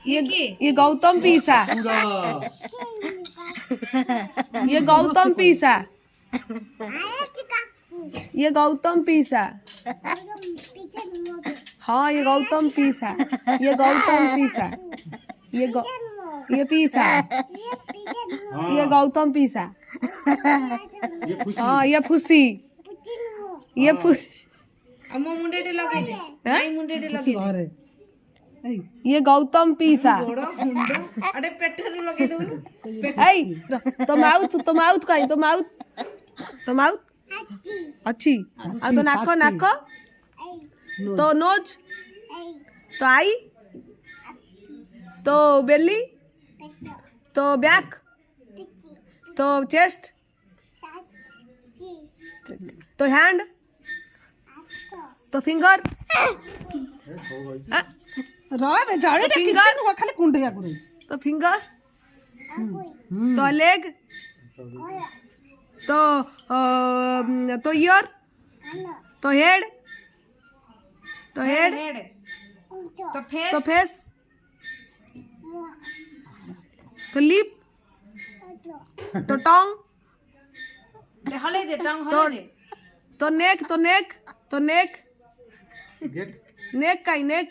ये गौतम पीसा, ये गौतम पीसा, ये गौतम पीसा। हाँ ये गौतम पीसा, ये गौतम पीसा, ये पीसा, ये गौतम पीसा। हाँ ये फुसी, ये ये गौतम पीसा। तो माउथ कहीं तो माउथ अच्छी आ तो नाक तो नोज तो आई तो बेली तो बैक तो चेस्ट तो हैंड तो फिंगर खाली कुंडिया करे तो फिंगर तो लेग तो ईयर तो हेड तो फेस तो लिप तो टंग तो नेक नेक का नेक